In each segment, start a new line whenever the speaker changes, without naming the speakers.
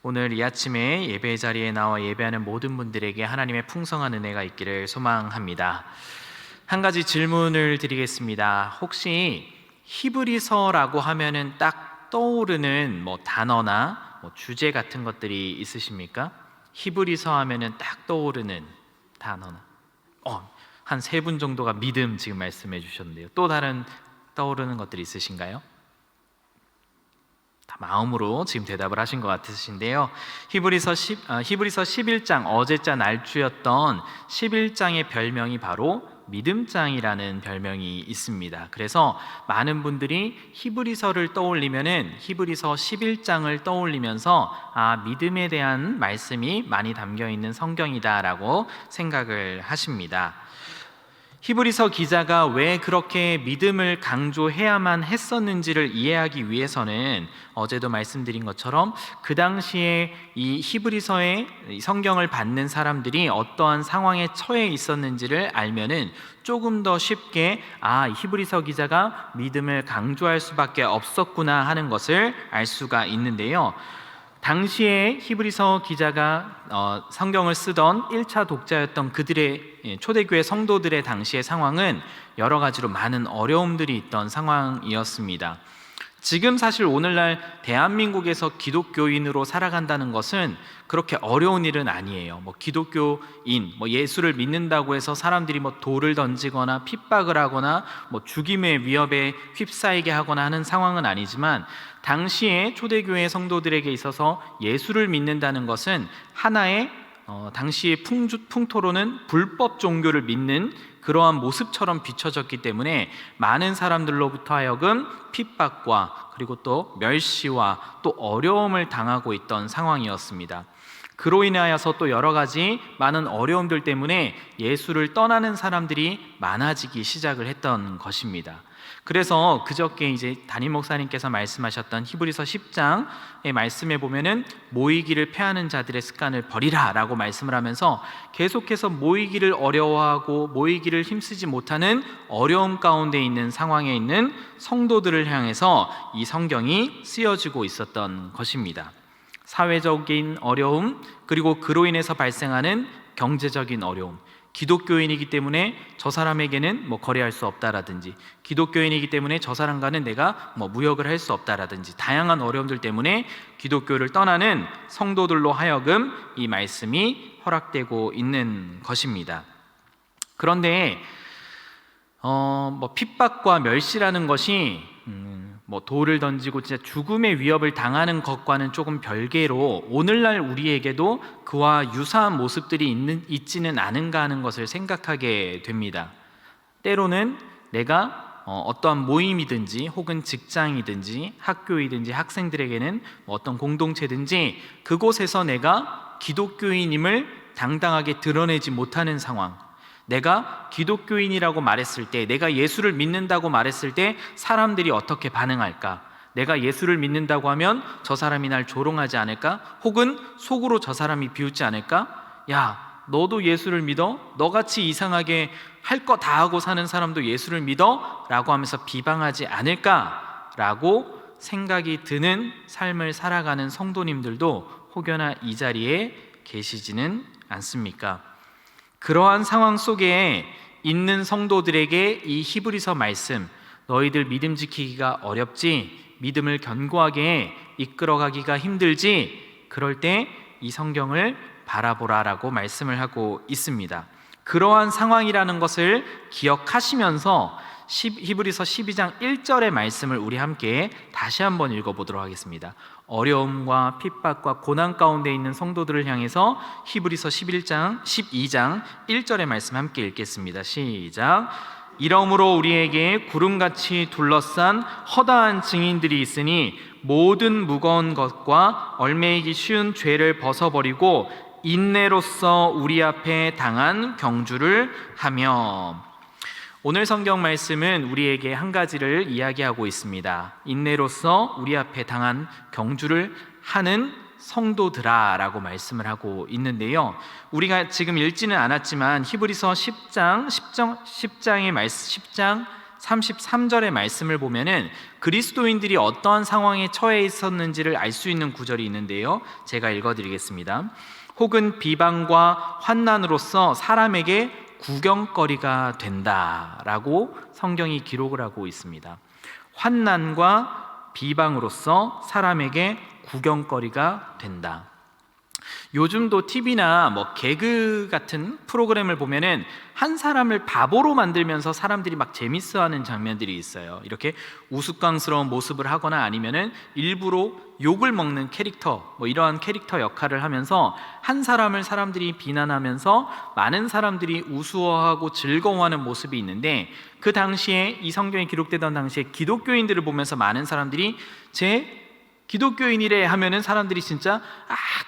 오늘 이 아침에 예배 자리에 나와 예배하는 모든 분들에게 하나님의 풍성한 은혜가 있기를 소망합니다. 한 가지 질문을 드리겠습니다. 혹시 히브리서라고 하면은 딱 떠오르는 단어나 주제 같은 것들이 있으십니까? 히브리서 하면은 딱 떠오르는 단어나 한 세 분 정도가 믿음 지금 말씀해 주셨는데요. 또 다른 떠오르는 것들이 있으신가요? 다 마음으로 지금 대답을 하신 것 같으신데요. 히브리서 11장 어제자 날주였던 11장의 별명이 바로 믿음장이라는 별명이 있습니다. 그래서 많은 분들이 히브리서를 떠올리면은 히브리서 11장을 떠올리면서 믿음에 대한 말씀이 많이 담겨 있는 성경이다라고 생각을 하십니다. 히브리서 기자가 왜 그렇게 믿음을 강조해야만 했었는지를 이해하기 위해서는 어제도 말씀드린 것처럼 그 당시에 이 히브리서의 성경을 받는 사람들이 어떠한 상황에 처해 있었는지를 알면은 조금 더 쉽게 히브리서 기자가 믿음을 강조할 수밖에 없었구나 하는 것을 알 수가 있는데요. 당시에 히브리서 기자가 성경을 쓰던 1차 독자였던 그들의 초대교회 성도들의 당시의 상황은 여러 가지로 많은 어려움들이 있던 상황이었습니다. 지금 사실 오늘날 대한민국에서 기독교인으로 살아간다는 것은 그렇게 어려운 일은 아니에요. 기독교인, 예수를 믿는다고 해서 사람들이 돌을 던지거나 핍박을 하거나 죽임의 위협에 휩싸이게 하거나 하는 상황은 아니지만, 당시에 초대교회 성도들에게 있어서 예수를 믿는다는 것은 하나의 당시의 풍토로는 불법 종교를 믿는 그러한 모습처럼 비춰졌기 때문에 많은 사람들로부터 하여금 핍박과 그리고 또 멸시와 또 어려움을 당하고 있던 상황이었습니다. 그로 인하여서 또 여러 가지 많은 어려움들 때문에 예수를 떠나는 사람들이 많아지기 시작을 했던 것입니다. 그래서 그저께 이제 담임 목사님께서 말씀하셨던 히브리서 10장의 말씀에 보면은 모이기를 패하는 자들의 습관을 버리라 라고 말씀을 하면서 계속해서 모이기를 어려워하고 모이기를 힘쓰지 못하는 어려움 가운데 있는 상황에 있는 성도들을 향해서 이 성경이 쓰여지고 있었던 것입니다. 사회적인 어려움, 그리고 그로 인해서 발생하는 경제적인 어려움, 기독교인이기 때문에 저 사람에게는 거래할 수 없다라든지, 기독교인이기 때문에 저 사람과는 내가 무역을 할 수 없다라든지, 다양한 어려움들 때문에 기독교를 떠나는 성도들로 하여금 이 말씀이 허락되고 있는 것입니다. 그런데 핍박과 멸시라는 것이 돌을 던지고 진짜 죽음의 위협을 당하는 것과는 조금 별개로 오늘날 우리에게도 그와 유사한 모습들이 있지는 않은가 하는 것을 생각하게 됩니다. 때로는 내가 어떠한 모임이든지 혹은 직장이든지 학교이든지 학생들에게는 어떤 공동체든지 그곳에서 내가 기독교인임을 당당하게 드러내지 못하는 상황, 내가 기독교인이라고 말했을 때, 내가 예수를 믿는다고 말했을 때 사람들이 어떻게 반응할까? 내가 예수를 믿는다고 하면 저 사람이 날 조롱하지 않을까? 혹은 속으로 저 사람이 비웃지 않을까? 야, 너도 예수를 믿어? 너같이 이상하게 할 거 다 하고 사는 사람도 예수를 믿어? 라고 하면서 비방하지 않을까? 라고 생각이 드는 삶을 살아가는 성도님들도 혹여나 이 자리에 계시지는 않습니까? 그러한 상황 속에 있는 성도들에게 이 히브리서 말씀, 너희들 믿음 지키기가 어렵지, 믿음을 견고하게 이끌어가기가 힘들지, 그럴 때 이 성경을 바라보라라고 말씀을 하고 있습니다. 그러한 상황이라는 것을 기억하시면서 히브리서 12장 1절의 말씀을 우리 함께 다시 한번 읽어보도록 하겠습니다. 어려움과 핍박과 고난 가운데 있는 성도들을 향해서 히브리서 12장 1절의 말씀 함께 읽겠습니다. 시작. 이러므로 우리에게 구름같이 둘러싼 허다한 증인들이 있으니 모든 무거운 것과 얽매이기 쉬운 죄를 벗어버리고 인내로써 우리 앞에 당한 경주를 하며. 오늘 성경 말씀은 우리에게 한 가지를 이야기하고 있습니다. 인내로써 우리 앞에 당한 경주를 하는 성도들아 라고 말씀을 하고 있는데요, 우리가 지금 읽지는 않았지만 히브리서 10장 33절의 말씀을 보면은 그리스도인들이 어떠한 상황에 처해 있었는지를 알 수 있는 구절이 있는데요, 제가 읽어드리겠습니다. 혹은 비방과 환난으로서 사람에게 구경거리가 된다라고 성경이 기록을 하고 있습니다. 환난과 비방으로서 사람에게 구경거리가 된다. 요즘도 TV나 개그 같은 프로그램을 보면은 한 사람을 바보로 만들면서 사람들이 막 재밌어하는 장면들이 있어요. 이렇게 우스꽝스러운 모습을 하거나 아니면은 일부러 욕을 먹는 캐릭터, 이러한 캐릭터 역할을 하면서 한 사람을 사람들이 비난하면서 많은 사람들이 우스워하고 즐거워하는 모습이 있는데, 그 당시에 이 성경에 기록되던 당시에 기독교인들을 보면서 많은 사람들이 제 기독교인이래 하면은 사람들이 진짜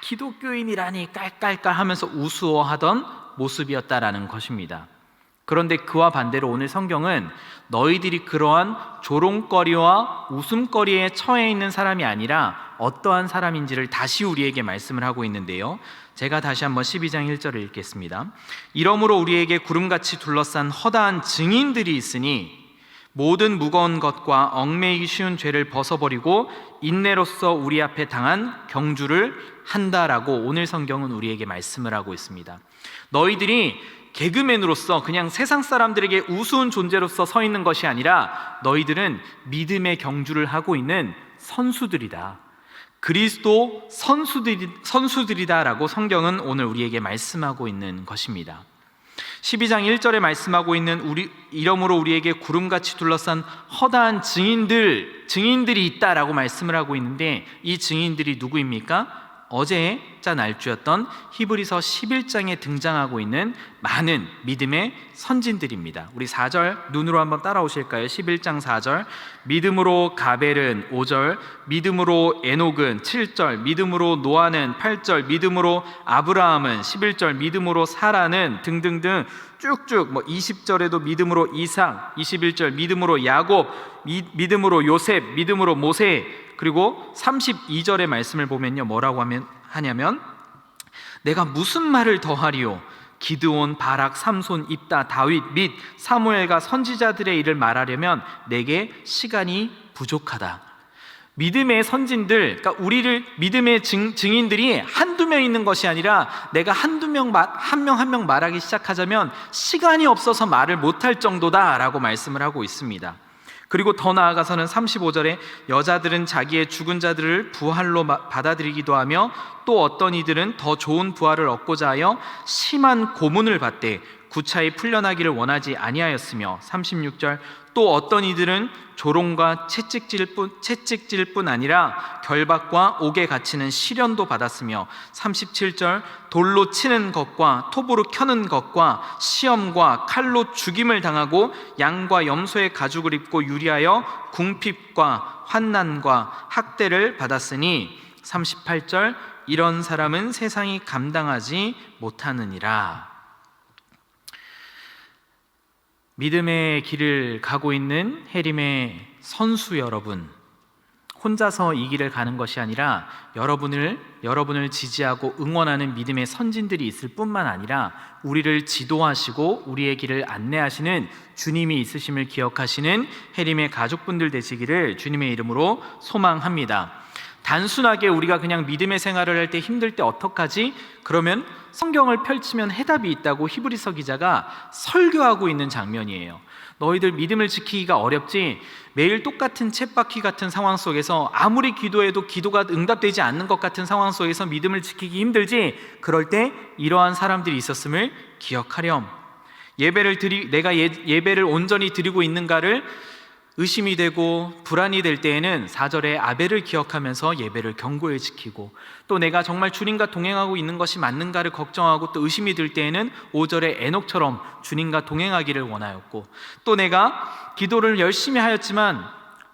기독교인이라니 깔깔깔 하면서 우스워하던 모습이었다라는 것입니다. 그런데 그와 반대로 오늘 성경은 너희들이 그러한 조롱거리와 웃음거리에 처해 있는 사람이 아니라 어떠한 사람인지를 다시 우리에게 말씀을 하고 있는데요, 제가 다시 한번 12장 1절을 읽겠습니다. 이러므로 우리에게 구름같이 둘러싼 허다한 증인들이 있으니 모든 무거운 것과 얽매이기 쉬운 죄를 벗어버리고 인내로써 우리 앞에 당한 경주를 한다라고 오늘 성경은 우리에게 말씀을 하고 있습니다. 너희들이 개그맨으로서 그냥 세상 사람들에게 우스운 존재로서 서 있는 것이 아니라 너희들은 믿음의 경주를 하고 있는 선수들이다. 그리스도 선수들이다라고 성경은 오늘 우리에게 말씀하고 있는 것입니다. 12장 1절에 말씀하고 있는 이러므로 우리에게 구름같이 둘러싼 허다한 증인들이 있다라고 말씀을 하고 있는데, 이 증인들이 누구입니까? 어제자 날주였던 히브리서 11장에 등장하고 있는 많은 믿음의 선진들입니다. 우리 4절 눈으로 한번 따라오실까요? 11장 4절, 믿음으로 가벨은 5절, 믿음으로 에녹은 7절, 믿음으로 노아는 8절, 믿음으로 아브라함은 11절, 믿음으로 사라는 등등등 쭉쭉 20절에도 믿음으로 이삭, 21절 믿음으로 야곱, 믿음으로 요셉, 믿음으로 모세, 그리고 32절의 말씀을 보면요, 뭐라고 하냐면 내가 무슨 말을 더하리요? 기드온, 바락, 삼손, 입다, 다윗 및 사무엘과 선지자들의 일을 말하려면 내게 시간이 부족하다. 믿음의 선진들, 그러니까 우리를 믿음의 증인들이 한두 명 있는 것이 아니라 내가 한 명 한 명 말하기 시작하자면 시간이 없어서 말을 못할 정도다라고 말씀을 하고 있습니다. 그리고 더 나아가서는 35절에 여자들은 자기의 죽은 자들을 부활로 받아들이기도 하며 또 어떤 이들은 더 좋은 부활을 얻고자 하여 심한 고문을 받되 구차히 풀려나기를 원하지 아니하였으며, 36절 또 어떤 이들은 조롱과 채찍질 뿐 아니라 결박과 옥에 갇히는 시련도 받았으며, 37절 돌로 치는 것과 톱으로 켜는 것과 시험과 칼로 죽임을 당하고 양과 염소의 가죽을 입고 유리하여 궁핍과 환난과 학대를 받았으니, 38절 이런 사람은 세상이 감당하지 못하느니라. 믿음의 길을 가고 있는 해림의 선수 여러분, 혼자서 이 길을 가는 것이 아니라 여러분을 지지하고 응원하는 믿음의 선진들이 있을 뿐만 아니라 우리를 지도하시고 우리의 길을 안내하시는 주님이 있으심을 기억하시는 해림의 가족분들 되시기를 주님의 이름으로 소망합니다. 단순하게 우리가 그냥 믿음의 생활을 할 때 힘들 때 어떡하지? 그러면 성경을 펼치면 해답이 있다고 히브리서 기자가 설교하고 있는 장면이에요. 너희들 믿음을 지키기가 어렵지, 매일 똑같은 쳇바퀴 같은 상황 속에서 아무리 기도해도 기도가 응답되지 않는 것 같은 상황 속에서 믿음을 지키기 힘들지, 그럴 때 이러한 사람들이 있었음을 기억하렴. 내가 예배를 온전히 드리고 있는가를 의심이 되고 불안이 될 때에는 4절에 아벨을 기억하면서 예배를 견고히 지키고, 또 내가 정말 주님과 동행하고 있는 것이 맞는가를 걱정하고 또 의심이 들 때에는 5절에 에녹처럼 주님과 동행하기를 원하였고, 또 내가 기도를 열심히 하였지만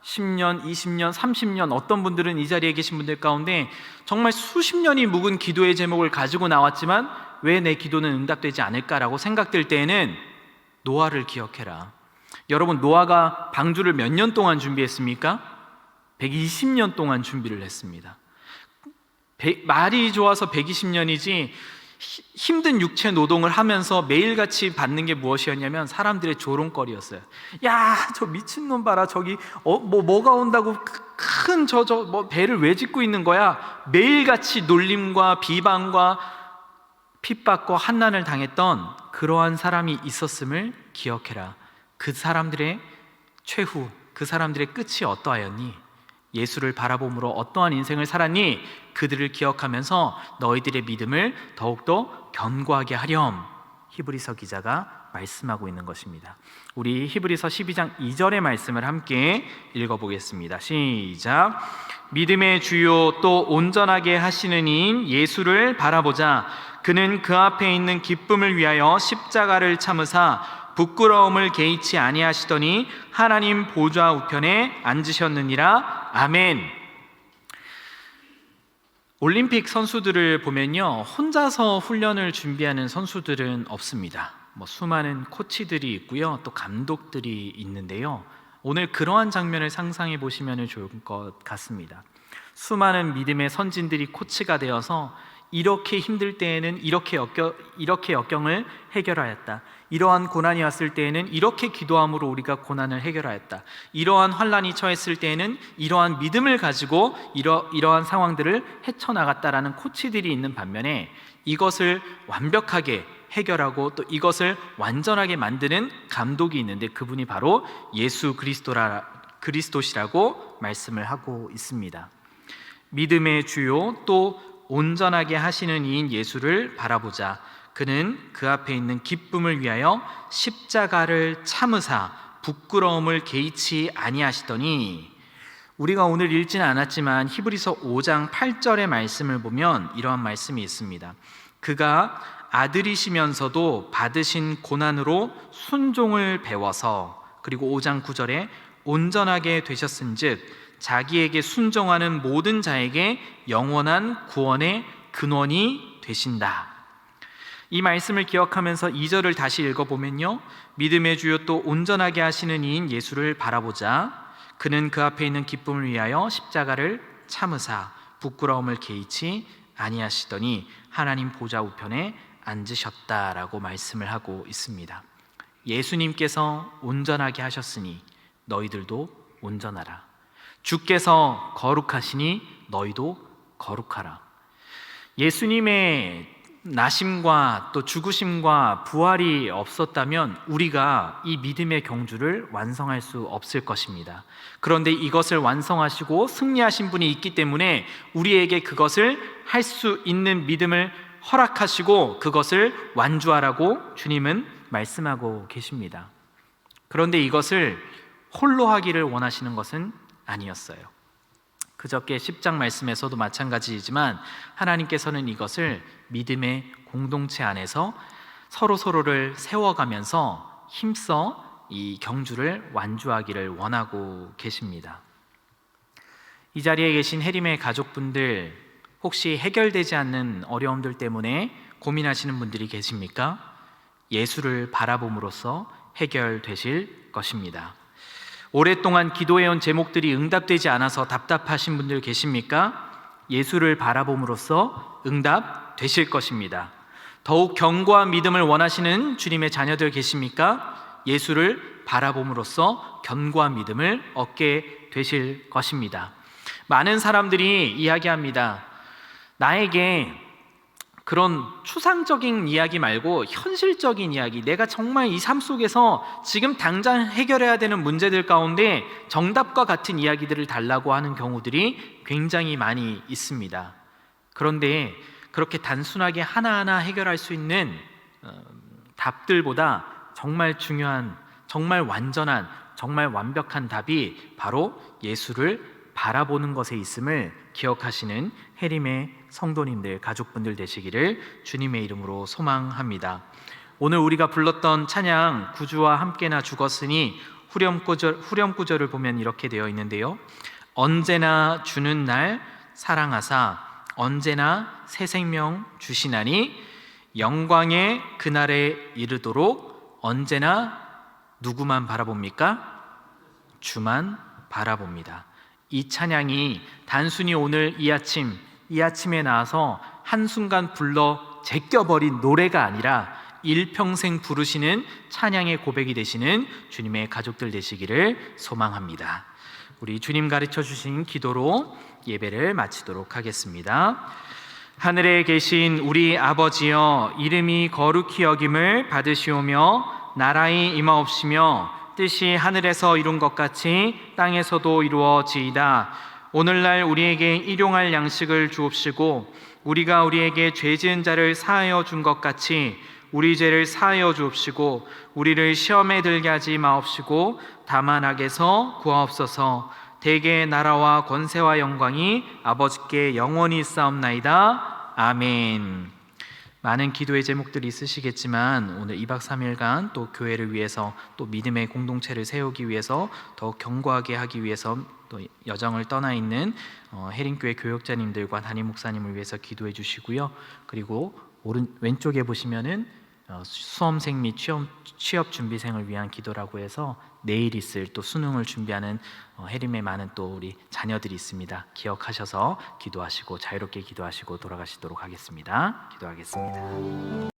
10년, 20년, 30년, 어떤 분들은 이 자리에 계신 분들 가운데 정말 수십 년이 묵은 기도의 제목을 가지고 나왔지만 왜 내 기도는 응답되지 않을까라고 생각될 때에는 노아를 기억해라. 여러분, 노아가 방주를 몇 년 동안 준비했습니까? 120년 동안 준비를 했습니다. 말이 좋아서 120년이지 힘든 육체 노동을 하면서 매일같이 받는 게 무엇이었냐면 사람들의 조롱거리였어요. 야, 저 미친놈 봐라. 저기 뭐가 온다고 큰 뭐 배를 왜 짓고 있는 거야? 매일같이 놀림과 비방과 핍박과 환난을 당했던 그러한 사람이 있었음을 기억해라. 그 사람들의 최후, 그 사람들의 끝이 어떠하였니? 예수를 바라봄으로 어떠한 인생을 살았니? 그들을 기억하면서 너희들의 믿음을 더욱더 견고하게 하렴. 히브리서 기자가 말씀하고 있는 것입니다. 우리 히브리서 12장 2절의 말씀을 함께 읽어보겠습니다. 시작. 믿음의 주요 또 온전하게 하시는 이인 예수를 바라보자. 그는 그 앞에 있는 기쁨을 위하여 십자가를 참으사 부끄러움을 개의치 아니하시더니 하나님 보좌 우편에 앉으셨느니라. 아멘. 올림픽 선수들을 보면요, 혼자서 훈련을 준비하는 선수들은 없습니다. 수많은 코치들이 있고요, 또 감독들이 있는데요. 오늘 그러한 장면을 상상해 보시면 좋을 것 같습니다. 수많은 믿음의 선진들이 코치가 되어서 이렇게 힘들 때에는 이렇게 역경을 해결하였다. 이러한 고난이 왔을 때에는 이렇게 기도함으로 우리가 고난을 해결하였다. 이러한 환난이 처했을 때에는 이러한 믿음을 가지고 이러한 상황들을 헤쳐나갔다라는 코치들이 있는 반면에 이것을 완벽하게 해결하고 또 이것을 완전하게 만드는 감독이 있는데 그분이 바로 예수 그리스도시라고 말씀을 하고 있습니다. 믿음의 주요 또 온전하게 하시는 이인 예수를 바라보자. 그는 그 앞에 있는 기쁨을 위하여 십자가를 참으사 부끄러움을 개의치 아니하시더니, 우리가 오늘 읽지는 않았지만 히브리서 5장 8절의 말씀을 보면 이러한 말씀이 있습니다. 그가 아들이시면서도 받으신 고난으로 순종을 배워서, 그리고 5장 9절에 온전하게 되셨은즉 자기에게 순종하는 모든 자에게 영원한 구원의 근원이 되신다. 이 말씀을 기억하면서 2절을 다시 읽어보면요, 믿음의 주요 또 온전하게 하시는 이인 예수를 바라보자. 그는 그 앞에 있는 기쁨을 위하여 십자가를 참으사 부끄러움을 개의치 아니하시더니 하나님 보좌 우편에 앉으셨다라고 말씀을 하고 있습니다. 예수님께서 온전하게 하셨으니 너희들도 온전하라. 주께서 거룩하시니 너희도 거룩하라. 예수님의 나심과 또 죽으심과 부활이 없었다면 우리가 이 믿음의 경주를 완성할 수 없을 것입니다. 그런데 이것을 완성하시고 승리하신 분이 있기 때문에 우리에게 그것을 할 수 있는 믿음을 허락하시고 그것을 완주하라고 주님은 말씀하고 계십니다. 그런데 이것을 홀로 하기를 원하시는 것은 아니었어요. 그저께 10장 말씀에서도 마찬가지이지만 하나님께서는 이것을 믿음의 공동체 안에서 서로를 세워가면서 힘써 이 경주를 완주하기를 원하고 계십니다. 이 자리에 계신 해림의 가족분들, 혹시 해결되지 않는 어려움들 때문에 고민하시는 분들이 계십니까? 예수를 바라봄으로써 해결되실 것입니다. 오랫동안 기도해온 제목들이 응답되지 않아서 답답하신 분들 계십니까? 예수를 바라봄으로써 응답되실 것입니다. 더욱 견고한 믿음을 원하시는 주님의 자녀들 계십니까? 예수를 바라봄으로써 견고한 믿음을 얻게 되실 것입니다. 많은 사람들이 이야기합니다. 나에게 그런 추상적인 이야기 말고 현실적인 이야기, 내가 정말 이 삶 속에서 지금 당장 해결해야 되는 문제들 가운데 정답과 같은 이야기들을 달라고 하는 경우들이 굉장히 많이 있습니다. 그런데 그렇게 단순하게 하나하나 해결할 수 있는 답들보다 정말 중요한, 정말 완전한, 정말 완벽한 답이 바로 예수를 바라보는 것에 있음을 기억하시는 해림의 성도님들, 가족분들 되시기를 주님의 이름으로 소망합니다. 오늘 우리가 불렀던 찬양 구주와 함께나 죽었으니 후렴구절을 보면 이렇게 되어 있는데요, 언제나 주는 날 사랑하사 언제나 새 생명 주시나니 영광의 그날에 이르도록 언제나 누구만 바라봅니까? 주만 바라봅니다. 이 찬양이 단순히 오늘 이 아침에 나와서 한순간 불러 제껴버린 노래가 아니라 일평생 부르시는 찬양의 고백이 되시는 주님의 가족들 되시기를 소망합니다. 우리 주님 가르쳐 주신 기도로 예배를 마치도록 하겠습니다. 하늘에 계신 우리 아버지여, 이름이 거룩히 여김을 받으시오며 나라의 임하옵시며 뜻이 하늘에서 이룬 것 같이 땅에서도 이루어지이다. 오늘날 우리에게 일용할 양식을 주옵시고 우리가 우리에게 죄 지은 자를 사하여 준 것 같이 우리 죄를 사하여 주옵시고 우리를 시험에 들게 하지 마옵시고 다만 악에서 구하옵소서. 대개의 나라와 권세와 영광이 아버지께 영원히 있사옵나이다. 아멘. 많은 기도의 제목들이 있으시겠지만 오늘 2박 3일간 또 교회를 위해서 또 믿음의 공동체를 세우기 위해서 더욱 견고하게 하기 위해서 또 여정을 떠나 있는 해림교회 교역자님들과 담임 목사님을 위해서 기도해 주시고요. 그리고 왼쪽에 보시면은 수험생 및 취업 준비생을 위한 기도라고 해서 내일 있을 또 수능을 준비하는 해림에 많은 또 우리 자녀들이 있습니다. 기억하셔서 기도하시고 자유롭게 기도하시고 돌아가시도록 하겠습니다. 기도하겠습니다.